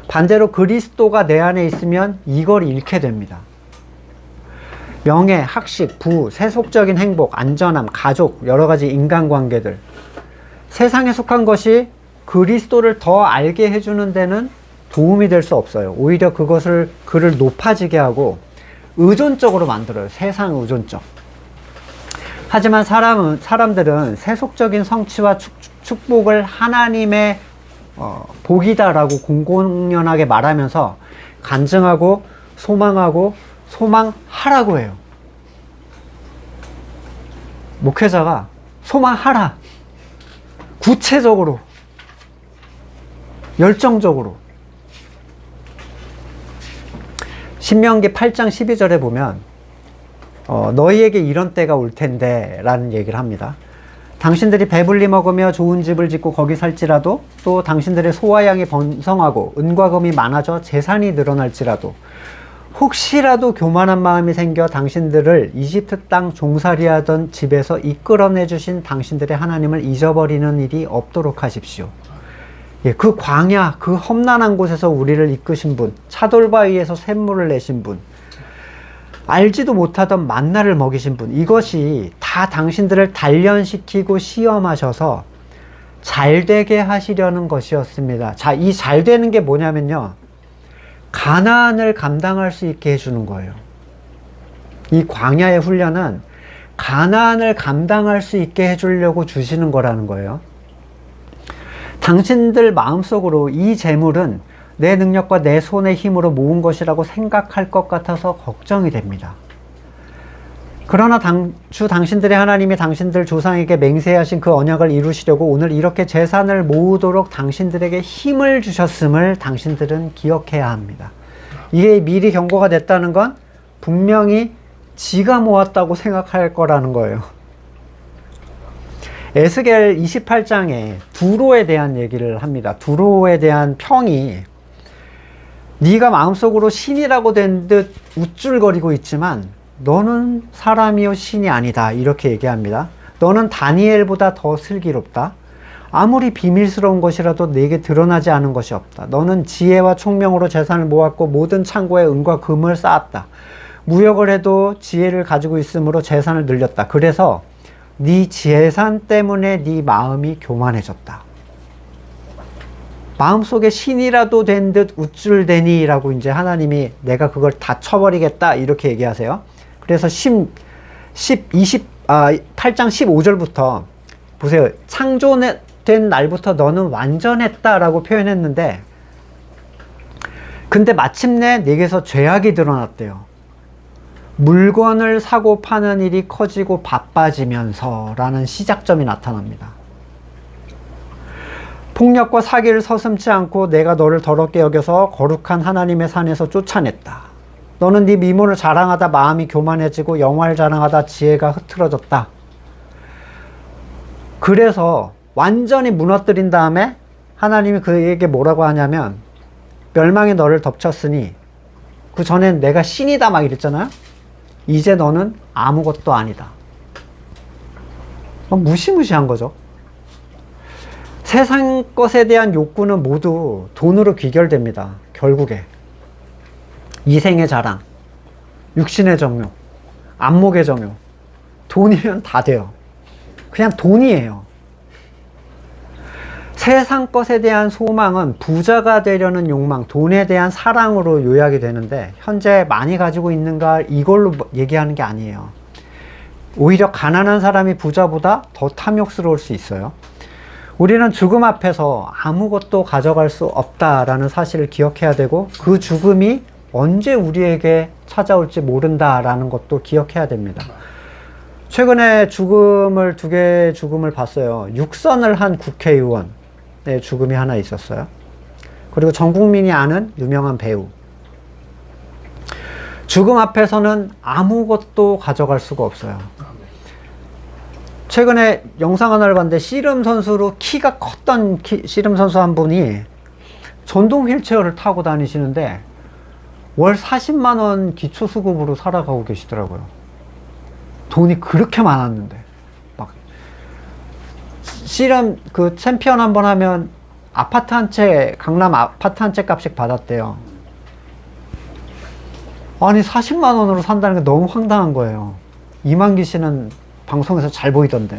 반대로 그리스도가 내 안에 있으면 이걸 잃게 됩니다. 명예, 학식, 부, 세속적인 행복, 안전함, 가족, 여러 가지 인간관계들, 세상에 속한 것이 그리스도를 더 알게 해주는 데는 도움이 될 수 없어요. 오히려 그를 높아지게 하고 의존적으로 만들어요. 세상 의존적. 하지만 사람들은 세속적인 성취와 축복을 하나님의 복이다라고 공공연하게 말하면서 간증하고 소망하고 소망하라고 해요. 목회자가 소망하라. 구체적으로, 열정적으로. 신명기 8장 12절에 보면 너희에게 이런 때가 올 텐데 라는 얘기를 합니다. 당신들이 배불리 먹으며 좋은 집을 짓고 거기 살지라도, 또 당신들의 소와 양이 번성하고 은과 금이 많아져 재산이 늘어날지라도, 혹시라도 교만한 마음이 생겨 당신들을 이집트 땅 종살이하던 집에서 이끌어내 주신 당신들의 하나님을 잊어버리는 일이 없도록 하십시오. 예, 그 광야, 그 험난한 곳에서 우리를 이끄신 분, 차돌바위에서 샘물을 내신 분, 알지도 못하던 만나를 먹이신 분, 이것이 다 당신들을 단련시키고 시험하셔서 잘되게 하시려는 것이었습니다. 자, 이 잘되는 게 뭐냐면요, 가나안을 감당할 수 있게 해주는 거예요. 이 광야의 훈련은 가나안을 감당할 수 있게 해주려고 주시는 거라는 거예요. 당신들 마음속으로 이 재물은 내 능력과 내 손의 힘으로 모은 것이라고 생각할 것 같아서 걱정이 됩니다. 그러나 당신들의 하나님이 당신들 조상에게 맹세하신 그 언약을 이루시려고 오늘 이렇게 재산을 모으도록 당신들에게 힘을 주셨음을 당신들은 기억해야 합니다. 이게 미리 경고가 됐다는 건 분명히 지가 모았다고 생각할 거라는 거예요. 에스겔 28장에 두로에 대한 얘기를 합니다. 두로에 대한 평이, 네가 마음속으로 신이라고 된 듯 우쭐거리고 있지만 너는 사람이요 신이 아니다, 이렇게 얘기합니다. 너는 다니엘보다 더 슬기롭다. 아무리 비밀스러운 것이라도 내게 드러나지 않은 것이 없다. 너는 지혜와 총명으로 재산을 모았고 모든 창고에 은과 금을 쌓았다. 무역을 해도 지혜를 가지고 있으므로 재산을 늘렸다. 그래서 네 재산 때문에 네 마음이 교만해졌다. 마음속에 신이라도 된 듯 우쭐대니 라고 이제 하나님이 내가 그걸 다 쳐버리겠다, 이렇게 얘기하세요. 그래서 8장 15절부터 보세요. 된 날부터 너는 완전했다라고 표현했는데, 근데 마침내 네게서 죄악이 드러났대요. 물건을 사고 파는 일이 커지고 바빠지면서 라는 시작점이 나타납니다. 폭력과 사기를 서슴지 않고 내가 너를 더럽게 여겨서 거룩한 하나님의 산에서 쫓아냈다. 너는 네 미모를 자랑하다 마음이 교만해지고 영화를 자랑하다 지혜가 흐트러졌다. 그래서 완전히 무너뜨린 다음에 하나님이 그에게 뭐라고 하냐면, 멸망이 너를 덮쳤으니, 그 전엔 내가 신이다 막 이랬잖아요. 이제 너는 아무것도 아니다. 무시무시한 거죠. 세상 것에 대한 욕구는 모두 돈으로 귀결됩니다. 결국에 이생의 자랑, 육신의 정욕, 안목의 정욕, 돈이면 다 돼요. 그냥 돈이에요. 세상 것에 대한 소망은 부자가 되려는 욕망, 돈에 대한 사랑으로 요약이 되는데, 현재 많이 가지고 있는가 이걸로 얘기하는 게 아니에요. 오히려 가난한 사람이 부자보다 더 탐욕스러울 수 있어요. 우리는 죽음 앞에서 아무것도 가져갈 수 없다라는 사실을 기억해야 되고, 그 죽음이 언제 우리에게 찾아올지 모른다라는 것도 기억해야 됩니다. 최근에 두 개의 죽음을 봤어요. 육선을 한 국회의원 죽음이 하나 있었어요. 그리고 전 국민이 아는 유명한 배우. 죽음 앞에서는 아무것도 가져갈 수가 없어요. 최근에 영상 하나를 봤는데, 씨름 선수로 키가 컸던 씨름 선수 한 분이 전동 휠체어를 타고 다니시는데 월 40만 원 기초수급으로 살아가고 계시더라고요. 돈이 그렇게 많았는데. 씨름 그 챔피언 한번 하면 아파트 한 채, 강남 아파트 한 채 값씩 받았대요. 아니 40만 원으로 산다는 게 너무 황당한 거예요. 이만기 씨는 방송에서 잘 보이던데.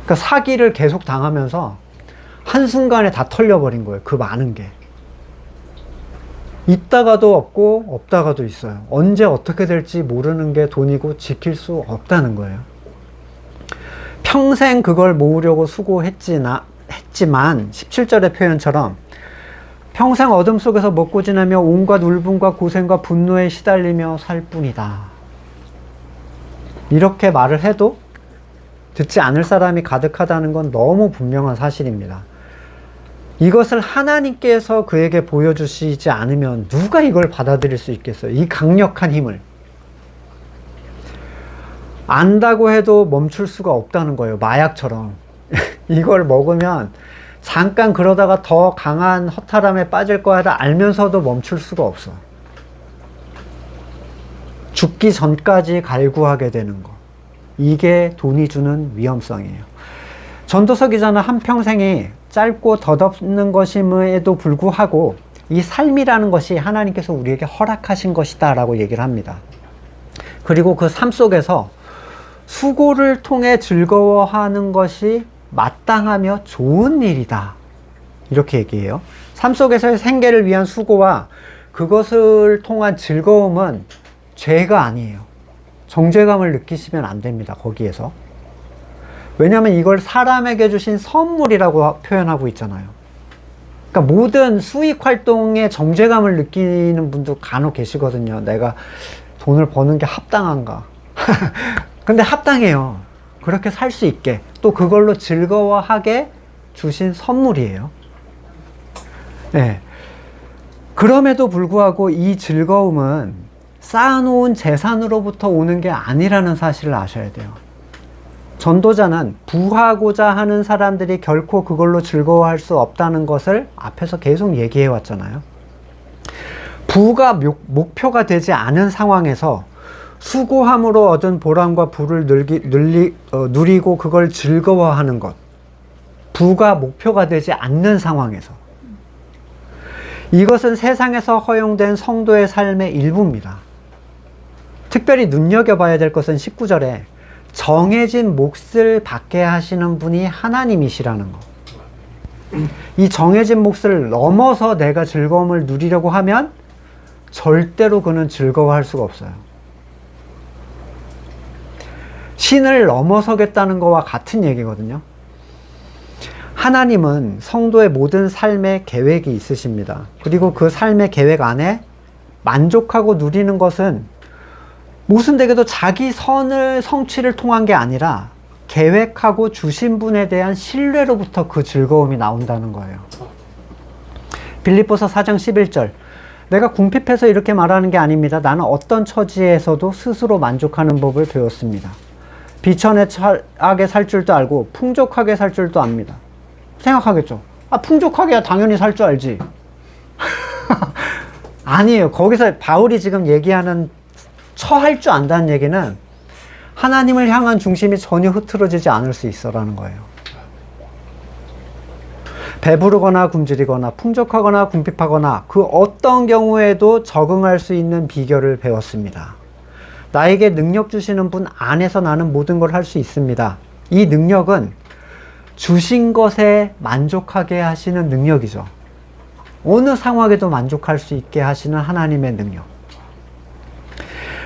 그러니까 사기를 계속 당하면서 한순간에 다 털려버린 거예요. 그 많은 게. 있다가도 없고 없다가도 있어요. 언제 어떻게 될지 모르는 게 돈이고 지킬 수 없다는 거예요. 평생 그걸 모으려고 수고했지만 17절의 표현처럼 평생 어둠 속에서 먹고 지내며 온갖 울분과 고생과 분노에 시달리며 살 뿐이다. 이렇게 말을 해도 듣지 않을 사람이 가득하다는 건 너무 분명한 사실입니다. 이것을 하나님께서 그에게 보여주시지 않으면 누가 이걸 받아들일 수 있겠어요? 이 강력한 힘을. 안다고 해도 멈출 수가 없다는 거예요. 마약처럼. 이걸 먹으면 잠깐 그러다가 더 강한 허탈함에 빠질 거야를 알면서도 멈출 수가 없어. 죽기 전까지 갈구하게 되는 거. 이게 돈이 주는 위험성이에요. 전도서 기자는 한평생이 짧고 덧없는 것임에도 불구하고 이 삶이라는 것이 하나님께서 우리에게 허락하신 것이다 라고 얘기를 합니다. 그리고 그 삶 속에서 수고를 통해 즐거워하는 것이 마땅하며 좋은 일이다. 이렇게 얘기해요. 삶 속에서의 생계를 위한 수고와 그것을 통한 즐거움은 죄가 아니에요. 정죄감을 느끼시면 안 됩니다. 거기에서. 왜냐하면 이걸 사람에게 주신 선물이라고 표현하고 있잖아요. 그러니까 모든 수익 활동에 정죄감을 느끼는 분도 간혹 계시거든요. 내가 돈을 버는 게 합당한가. 근데 합당해요. 그렇게 살 수 있게. 또 그걸로 즐거워하게 주신 선물이에요. 네. 그럼에도 불구하고 이 즐거움은 쌓아놓은 재산으로부터 오는 게 아니라는 사실을 아셔야 돼요. 전도자는 부하고자 하는 사람들이 결코 그걸로 즐거워할 수 없다는 것을 앞에서 계속 얘기해 왔잖아요. 부가 목표가 되지 않은 상황에서 수고함으로 얻은 보람과 부를 누리고 그걸 즐거워하는 것. 부가 목표가 되지 않는 상황에서. 이것은 세상에서 허용된 성도의 삶의 일부입니다. 특별히 눈여겨봐야 될 것은 19절에 정해진 몫을 받게 하시는 분이 하나님이시라는 것. 이 정해진 몫을 넘어서 내가 즐거움을 누리려고 하면 절대로 그는 즐거워할 수가 없어요. 신을 넘어서겠다는 것과 같은 얘기거든요. 하나님은 성도의 모든 삶의 계획이 있으십니다. 그리고 그 삶의 계획 안에 만족하고 누리는 것은 무슨 되게도 자기 성취를 통한 게 아니라 계획하고 주신 분에 대한 신뢰로부터 그 즐거움이 나온다는 거예요. 빌립보서 4장 11절. 내가 궁핍해서 이렇게 말하는 게 아닙니다. 나는 어떤 처지에서도 스스로 만족하는 법을 배웠습니다. 비천하게 살 줄도 알고 풍족하게 살 줄도 압니다. 생각하겠죠. 풍족하게 당연히 살 줄 알지. 아니에요. 거기서 바울이 지금 얘기하는 처할 줄 안다는 얘기는 하나님을 향한 중심이 전혀 흐트러지지 않을 수 있어라는 거예요. 배부르거나 굶주리거나 풍족하거나 궁핍하거나 그 어떤 경우에도 적응할 수 있는 비결을 배웠습니다. 나에게 능력 주시는 분 안에서 나는 모든 걸 할 수 있습니다. 이 능력은 주신 것에 만족하게 하시는 능력이죠. 어느 상황에도 만족할 수 있게 하시는 하나님의 능력.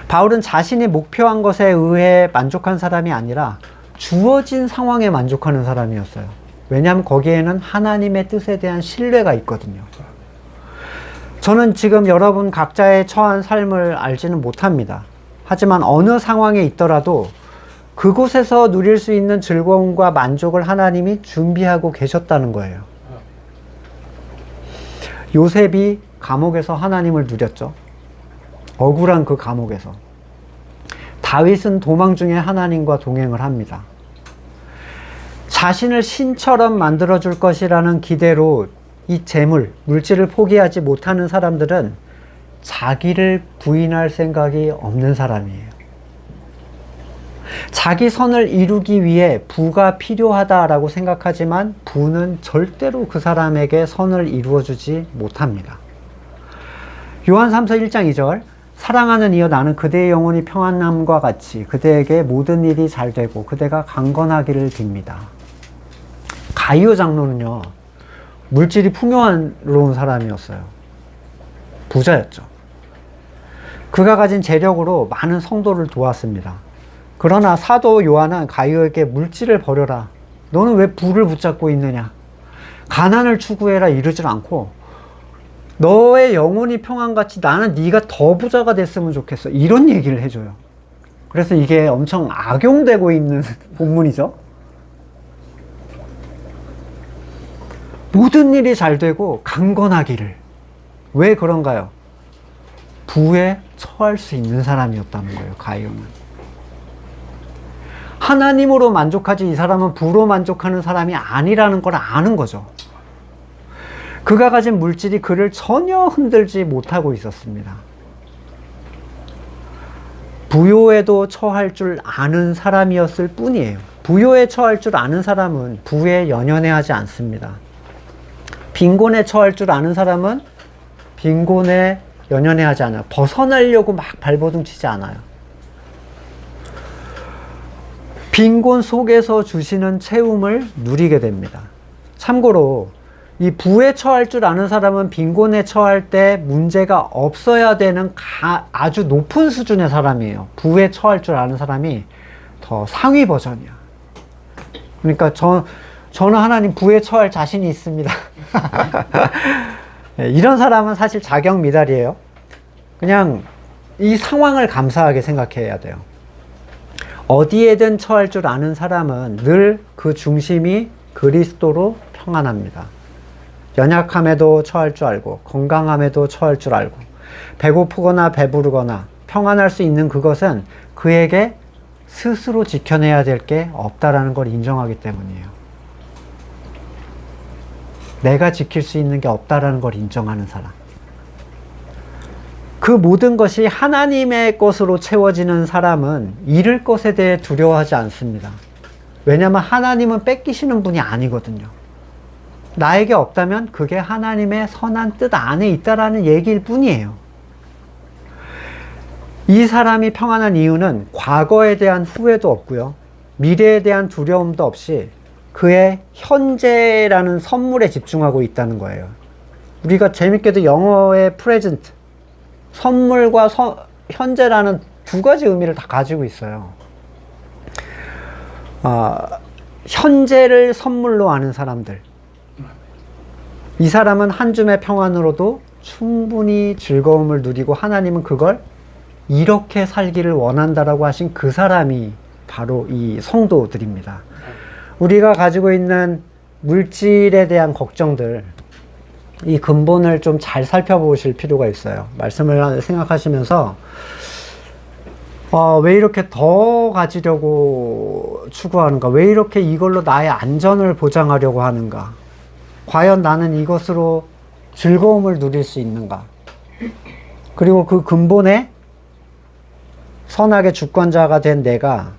바울은 자신이 목표한 것에 의해 만족한 사람이 아니라 주어진 상황에 만족하는 사람이었어요. 왜냐하면 거기에는 하나님의 뜻에 대한 신뢰가 있거든요. 저는 지금 여러분 각자의 처한 삶을 알지는 못합니다. 하지만 어느 상황에 있더라도 그곳에서 누릴 수 있는 즐거움과 만족을 하나님이 준비하고 계셨다는 거예요. 요셉이 감옥에서 하나님을 누렸죠. 억울한 그 감옥에서. 다윗은 도망 중에 하나님과 동행을 합니다. 자신을 신처럼 만들어줄 것이라는 기대로 이 재물, 물질을 포기하지 못하는 사람들은 자기를 부인할 생각이 없는 사람이에요. 자기 선을 이루기 위해 부가 필요하다라고 생각하지만 부는 절대로 그 사람에게 선을 이루어주지 못합니다. 요한 3서 1장 2절. 사랑하는 이여 나는 그대의 영혼이 평안함과 같이 그대에게 모든 일이 잘 되고 그대가 강건하기를 빕니다. 가이오 장로는요, 물질이 풍요로운 사람이었어요. 부자였죠. 그가 가진 재력으로 많은 성도를 도왔습니다. 그러나 사도 요한은 가이오에게 물질을 버려라. 너는 왜 부를 붙잡고 있느냐? 가난을 추구해라 이러질 않고 너의 영혼이 평안같이 나는 네가 더 부자가 됐으면 좋겠어. 이런 얘기를 해줘요. 그래서 이게 엄청 악용되고 있는 본문이죠. 모든 일이 잘 되고 강건하기를. 왜 그런가요? 부에 처할 수 있는 사람이었다는 거예요. 가이오는. 하나님으로 만족하지 이 사람은 부로 만족하는 사람이 아니라는 걸 아는 거죠. 그가 가진 물질이 그를 전혀 흔들지 못하고 있었습니다. 부요에도 처할 줄 아는 사람이었을 뿐이에요. 부요에 처할 줄 아는 사람은 부에 연연해하지 않습니다. 빈곤에 처할 줄 아는 사람은 빈곤에 연연해하지 않아요. 벗어나려고 막 발버둥 치지 않아요. 빈곤 속에서 주시는 채움을 누리게 됩니다. 참고로 이 부에 처할 줄 아는 사람은 빈곤에 처할 때 문제가 없어야 되는 아주 높은 수준의 사람이에요. 부에 처할 줄 아는 사람이 더 상위 버전이야. 그러니까 저는 하나님 부에 처할 자신이 있습니다. 이런 사람은 사실 자격미달이에요. 그냥 이 상황을 감사하게 생각해야 돼요. 어디에든 처할 줄 아는 사람은 늘 그 중심이 그리스도로 평안합니다. 연약함에도 처할 줄 알고 건강함에도 처할 줄 알고 배고프거나 배부르거나 평안할 수 있는 그것은 그에게 스스로 지켜내야 될 게 없다라는 걸 인정하기 때문이에요. 내가 지킬 수 있는 게 없다라는 걸 인정하는 사람. 그 모든 것이 하나님의 것으로 채워지는 사람은 잃을 것에 대해 두려워하지 않습니다. 왜냐하면 하나님은 뺏기시는 분이 아니거든요. 나에게 없다면 그게 하나님의 선한 뜻 안에 있다라는 얘기일 뿐이에요. 이 사람이 평안한 이유는 과거에 대한 후회도 없고요. 미래에 대한 두려움도 없이 그의 현재라는 선물에 집중하고 있다는 거예요. 우리가 재밌게도 영어의 present, 선물과 현재라는 두 가지 의미를 다 가지고 있어요. 현재를 선물로 아는 사람들, 이 사람은 한 줌의 평안으로도 충분히 즐거움을 누리고 하나님은 그걸 이렇게 살기를 원한다라고 하신 그 사람이 바로 이 성도들입니다. 우리가 가지고 있는 물질에 대한 걱정들, 이 근본을 좀 잘 살펴보실 필요가 있어요. 말씀을 생각하시면서 왜 이렇게 더 가지려고 추구하는가? 왜 이렇게 이걸로 나의 안전을 보장하려고 하는가? 과연 나는 이것으로 즐거움을 누릴 수 있는가? 그리고 그 근본에 선악의 주권자가 된 내가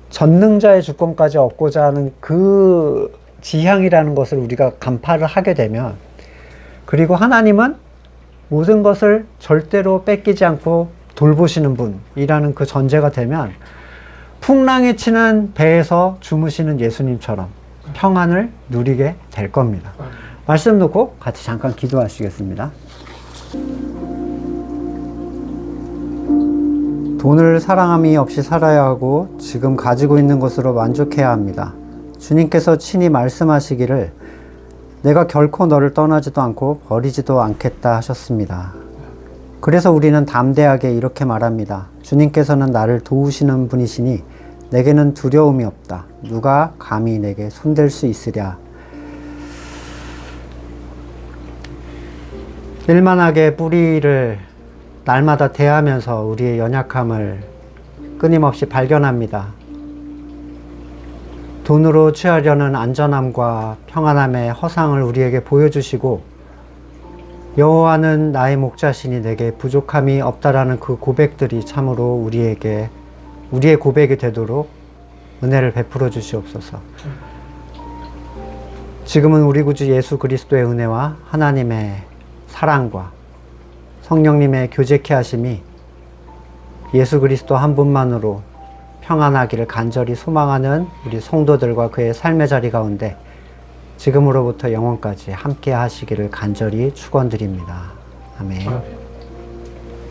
전능자의 주권까지 얻고자 하는 그 지향이라는 것을 우리가 간파를 하게 되면, 그리고 하나님은 모든 것을 절대로 뺏기지 않고 돌보시는 분이라는 그 전제가 되면 풍랑이 치는 배에서 주무시는 예수님처럼 평안을 누리게 될 겁니다. 말씀 놓고 같이 잠깐 기도하시겠습니다. 돈을 사랑함이 없이 살아야 하고 지금 가지고 있는 것으로 만족해야 합니다. 주님께서 친히 말씀하시기를 내가 결코 너를 떠나지도 않고 버리지도 않겠다 하셨습니다. 그래서 우리는 담대하게 이렇게 말합니다. 주님께서는 나를 도우시는 분이시니 내게는 두려움이 없다. 누가 감히 내게 손댈 수 있으랴. 일만하게 뿌리를 날마다 대하면서 우리의 연약함을 끊임없이 발견합니다. 돈으로 취하려는 안전함과 평안함의 허상을 우리에게 보여주시고, 여호와는 나의 목자시니 내게 부족함이 없다라는 그 고백들이 참으로 우리의 고백이 되도록 은혜를 베풀어 주시옵소서. 지금은 우리 구주 예수 그리스도의 은혜와 하나님의 사랑과 성령님의 교제케 하심이 예수 그리스도 한 분만으로 평안하기를 간절히 소망하는 우리 성도들과 그의 삶의 자리 가운데 지금으로부터 영원까지 함께 하시기를 간절히 축원드립니다. 아멘.